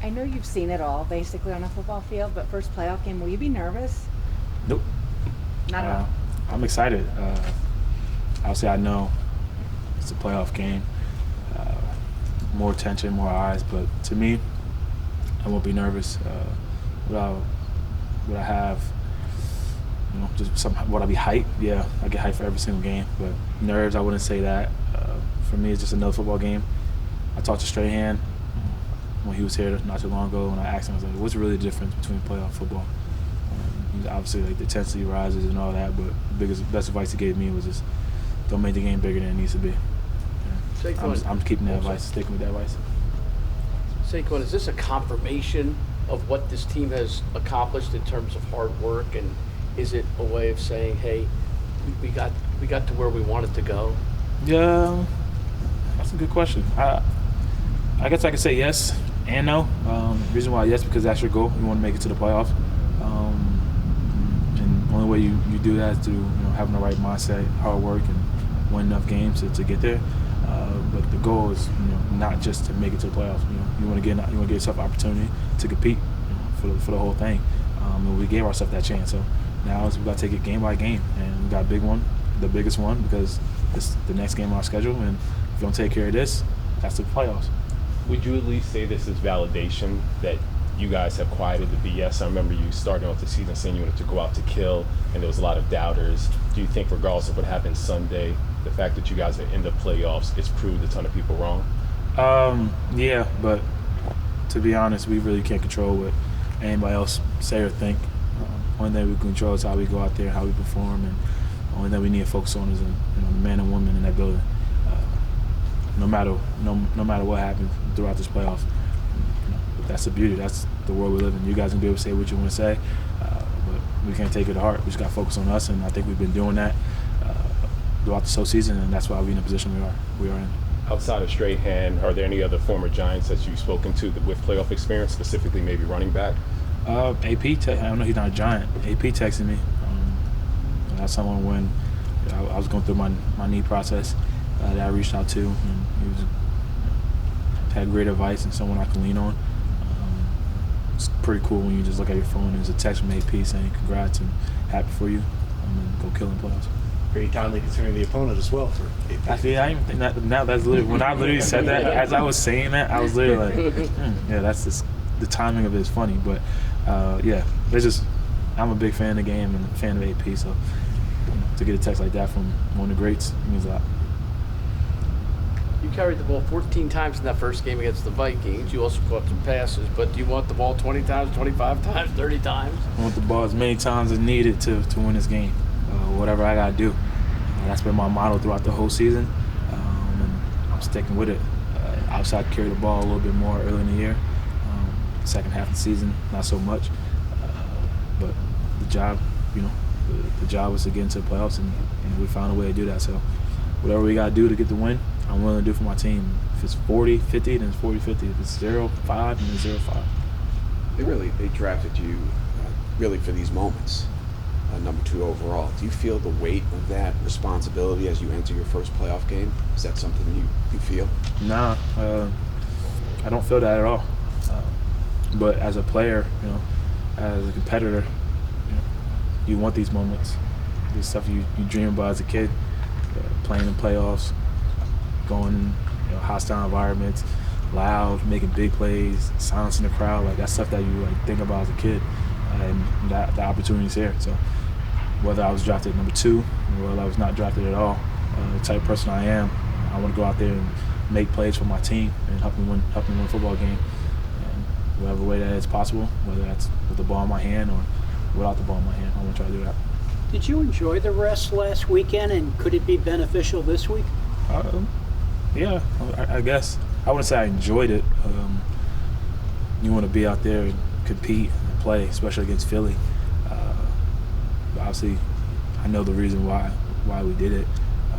I know you've seen it all basically on a football field, but first playoff game, will you be nervous? Nope. Not at all. I'm excited. Obviously, I know it's a playoff game. More attention, more eyes, but to me, I won't be nervous. Would I have, would I be hyped? Yeah, I get hyped for every single game, but nerves, I wouldn't say that. For me, it's just another football game. I talked to Strahan when he was here not too long ago, and I asked him, I was like, what's really the difference between playoff football? He's obviously like the intensity rises and all that, but the best advice he gave me was just don't make the game bigger than it needs to be. I'm keeping that advice, sticking with that advice. Saquon, is this a confirmation of what this team has accomplished in terms of hard work, and is it a way of saying, hey, we got to where we wanted to go? Yeah, that's a good question. I guess I could say yes and no. The reason why yes, because that's your goal. You want to make it to the playoffs. And the only way you do that is through having the right mindset, hard work, and win enough games to get there. But the goal is not just to make it to the playoffs. You want to get yourself an opportunity to compete for the whole thing. And we gave ourselves that chance. So now we got to take it game by game, and we got a big one, the biggest one, because it's the next game on our schedule. And if you don't take care of this, that's the playoffs. Would you at least say this is validation that you guys have quieted the BS? I remember you starting off the season saying you wanted to go out to kill, and there was a lot of doubters. Do you think, regardless of what happens Sunday, the fact that you guys are in the playoffs, it's proved a ton of people wrong? Yeah, but to be honest, we really can't control what anybody else say or think. Only thing we can control is how we go out there, how we perform, and the only thing we need to focus on is the man and woman in that building. No matter what happens throughout this playoffs, that's the beauty. That's the world we live in. You guys can be able to say what you want to say, but we can't take it to heart. We just got to focus on us, and I think we've been doing that throughout the whole season, and that's why we're in the position we are in. Outside of Strahan, are there any other former Giants that you've spoken to with playoff experience, specifically maybe running back? AP, I don't know, he's not a Giant. AP texted me. That's someone when I was going through my knee process that I reached out to, and he had great advice and someone I can lean on. It's pretty cool when you just look at your phone and there's a text from AP saying congrats and happy for you, and go kill in playoffs. Very timely considering the opponent as well for AP. Actually, I even think that now that's literally when I literally said that. As I was saying that, I was literally like, yeah, that's just the timing of it is funny. But yeah, it's just I'm a big fan of the game and a fan of AP. So to get a text like that from one of the greats means a lot. You carried the ball 14 times in that first game against the Vikings. You also caught some passes, but do you want the ball 20 times, 25 times, 30 times? I want the ball as many times as needed to win this game. Whatever I got to do. That's been my motto throughout the whole season, and I'm sticking with it. Obviously, I carried the ball a little bit more early in the year. Second half of the season, not so much. But the job, the job was to get into the playoffs, and we found a way to do that. So whatever we got to do to get the win, I'm willing to do for my team. If it's 40-50, then it's 40-50. If it's 0-5, then it's 0-5. They drafted you really for these moments. Number 2 overall. Do you feel the weight of that responsibility as you enter your first playoff game? Is that something you feel? Nah, I don't feel that at all. But as a player, as a competitor, you want these moments. This stuff you dream about as a kid, playing in playoffs, going hostile environments, loud, making big plays, silencing the crowd. Like that's stuff that you think about as a kid, and that the opportunity is here. So whether I was drafted number 2 or whether I was not drafted at all, the type of person I am, I want to go out there and make plays for my team and help me win a football game. And whatever way that is possible, whether that's with the ball in my hand or without the ball in my hand, I want to try to do that. Did you enjoy the rest last weekend, and could it be beneficial this week? Yeah, I guess. I wouldn't say I enjoyed it. You want to be out there and compete and play, especially against Philly. Obviously, I know the reason why we did it.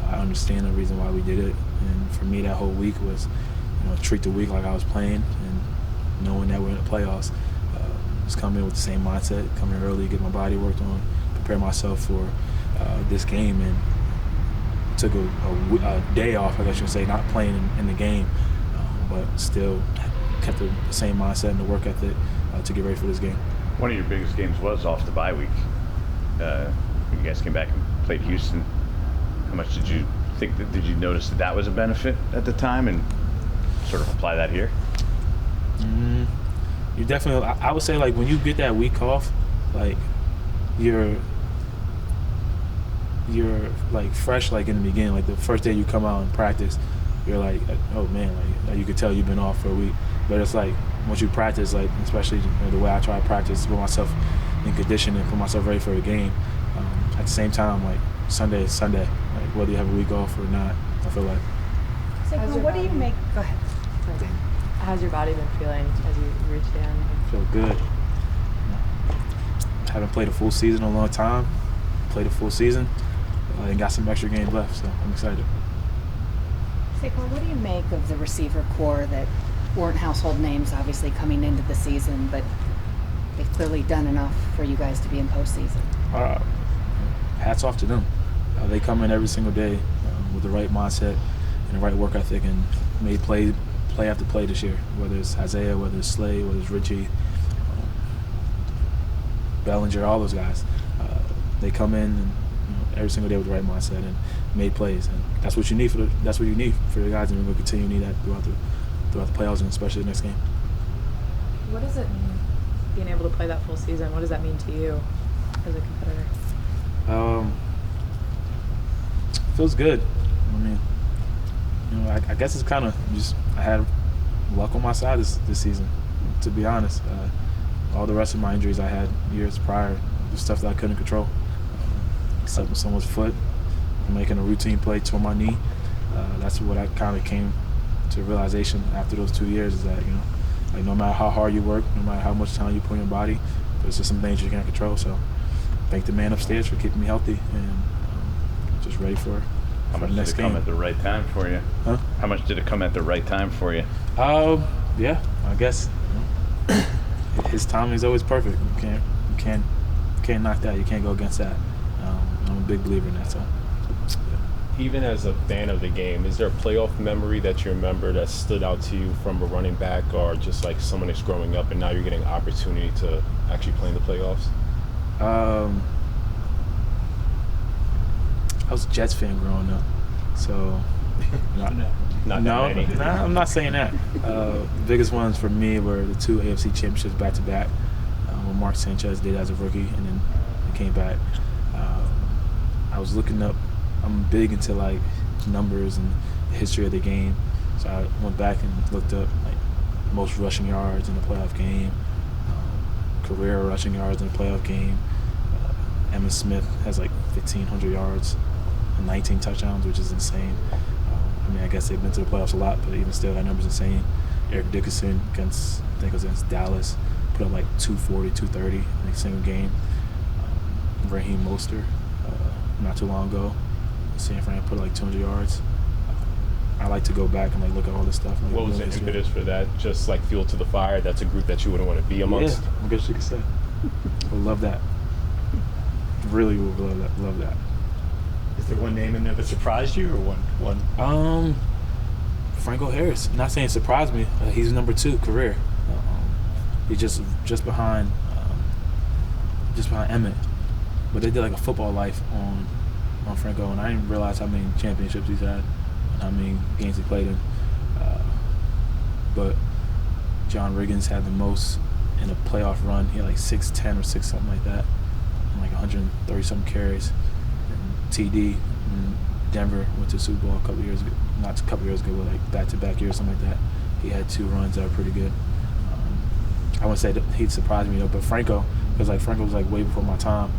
I understand the reason why we did it. And for me, that whole week was, treat the week like I was playing and knowing that we're in the playoffs. Just come in with the same mindset, come in early, get my body worked on, prepare myself for this game, and took a day off, I guess you could say, not playing in the game, but still kept the same mindset and the work ethic to get ready for this game. One of your biggest games was off the bye week. When you guys came back and played Houston, how much did you think that? Did you notice that was a benefit at the time, and sort of apply that here? You definitely. I would say like when you get that week off, like you're like fresh like in the beginning. Like the first day you come out and practice, you're like, oh man, like you could tell you've been off for a week. But it's like once you practice, like especially the way I try to practice, put myself in condition and put myself ready for a game. At the same time, like Sunday is Sunday, like whether you have a week off or not. I feel like. Saquon, what do you make? Go ahead. How's your body been feeling as you reach the end? I feel good. Haven't played a full season in a long time. Played a full season and got some extra games left, so I'm excited. Saquon, what do you make of the receiver core that weren't household names, obviously, coming into the season, but they've clearly done enough for you guys to be in postseason? Hats off to them. They come in every single day with the right mindset and the right work ethic and made play after play this year, whether it's Isaiah, whether it's Slay, whether it's Richie, Bellinger, all those guys. They come in and, every single day with the right mindset and made plays, and that's what you need for the guys, and we're going to continue to need that throughout the playoffs and especially the next game. What does it mean being able to play that full season? What does that mean to you as a competitor? Feels good. I mean, I guess it's kind of just I had luck on my side this season, to be honest. All the rest of my injuries I had years prior, the stuff that I couldn't control. Except someone's foot, making a routine play to my knee. That's what I kind of came to realization after those 2 years, is that like no matter how hard you work, no matter how much time you put in your body, there's just some things you can't control. So thank the man upstairs for keeping me healthy and just ready for How much the next did it game. come at the right time for you? Huh? How much did it come at the right time for you? Yeah, I guess his timing is always perfect. You can't knock that. You can't go against that. I'm a big believer in that. So, Even as a fan of the game, is there a playoff memory that you remember that stood out to you from a running back, or just like someone that's growing up and now you're getting an opportunity to actually play in the playoffs? I was a Jets fan growing up, so Not that many. Nah, I'm not saying that. The biggest ones for me were the 2 AFC championships back to back. When Mark Sanchez did as a rookie, and then he came back. I was looking up. I'm big into like numbers and the history of the game, so I went back and looked up like most rushing yards in a playoff game, career rushing yards in a playoff game. Emmitt Smith has like 1,500 yards and 19 touchdowns, which is insane. I mean, I guess they've been to the playoffs a lot, but even still, that number's insane. Eric Dickerson against Dallas, put up like 240, 230 in a single game. Raheem Mostert, not too long ago, San Fran put like 200 yards. I like to go back and like look at all this stuff. Like, What was the impetus for that? Just like fuel to the fire? That's a group that you wouldn't want to be amongst? Yeah, I guess you could say. I would love that. Really would love that. Is there one name in there that surprised you, or one? Franco Harris. Not saying surprised me. He's number 2 career. He's just behind Emmett. But they did like a football life on Franco, and I didn't realize how many championships he's had and how many games he played in. But John Riggins had the most in a playoff run. He had like 6'10" or 6 something like that, and like 130 something carries. And TD in Denver went to the Super Bowl a couple years ago, not a couple years ago, but like back-to-back years, something like that. He had 2 runs that were pretty good. I wouldn't say that he'd surprise me though, but Franco, because like Franco was like way before my time.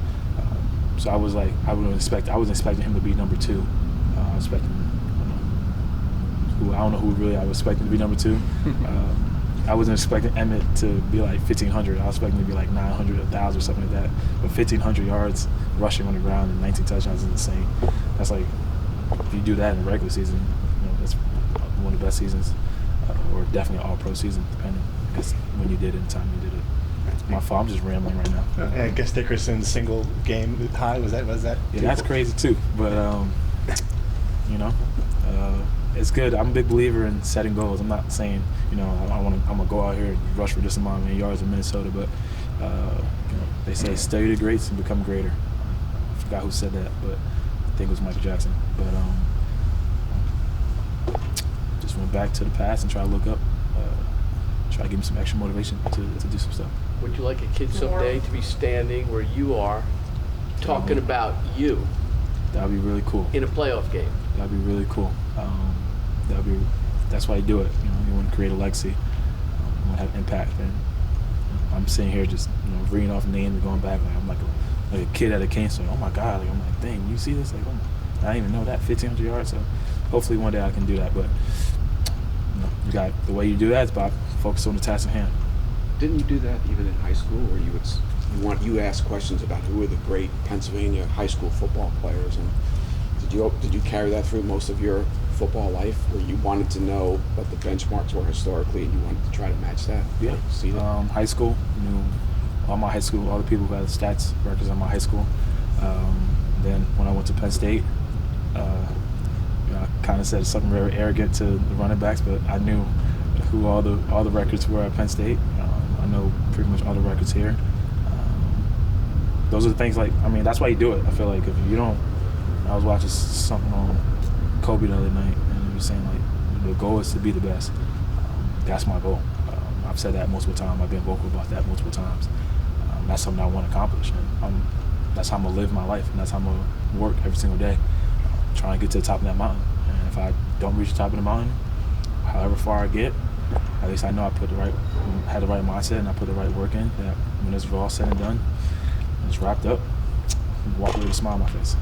So I was like, I wasn't expecting him to be number 2. I was expecting, I don't know who really I was expecting to be number 2. I wasn't expecting Emmett to be like 1,500. I was expecting to be like 900, 1,000 or something like that. But 1,500 yards rushing on the ground and 19 touchdowns is insane. That's like, if you do that in the regular season, that's one of the best seasons, or definitely all pro season, depending, I guess, when you did it and the time you did it. My fault. I'm just rambling right now. I guess Dickerson's single game high was that? Yeah, that's crazy too. But it's good. I'm a big believer in setting goals. I'm not saying, you know, I'm gonna go out here and rush for this amount of yards in Minnesota, but you know, they say study the greats and become greater. I forgot who said that, but I think it was Michael Jackson. But just went back to the past and try to look up, try to give me some extra motivation to do some stuff. Would you like a kid someday to be standing where you are, talking about you That'd be really cool. in a playoff game? That'd be really cool. That's why you do it. You know, you want to create a legacy, you want to have impact. And I'm sitting here just, you know, reading off names and going back. Like I'm like a kid at a cane store. Oh my God! Like I'm like, dang, you see this? Like, oh, I didn't even know that 1,500 yards. So hopefully one day I can do that. But you know, you got the way you do that is by focus on the task at hand. Didn't you do that even in high school, where you ask questions about who are the great Pennsylvania high school football players, and did you carry that through most of your football life, where you wanted to know what the benchmarks were historically and you wanted to try to match that? Yeah. See that? High school, you know, all my high school, all the people who had the stats records on my high school. Then when I went to Penn State, you know, I kind of said something very arrogant to the running backs, but I knew who all the records were at Penn State. I know pretty much all the records here. Those are the things, like, I mean, that's why you do it. I feel like if you don't, I was watching something on Kobe the other night, and he was saying, like, the goal is to be the best. That's my goal. I've said that multiple times. I've been vocal about that multiple times. That's something I want to accomplish. And that's how I'm going to live my life, and that's how I'm going to work every single day, trying to get to the top of that mountain. And if I don't reach the top of the mountain, however far I get, at least I know I had the right mindset and I put the right work in, that when it's all said and done, it's wrapped up, walk away with a smile on my face.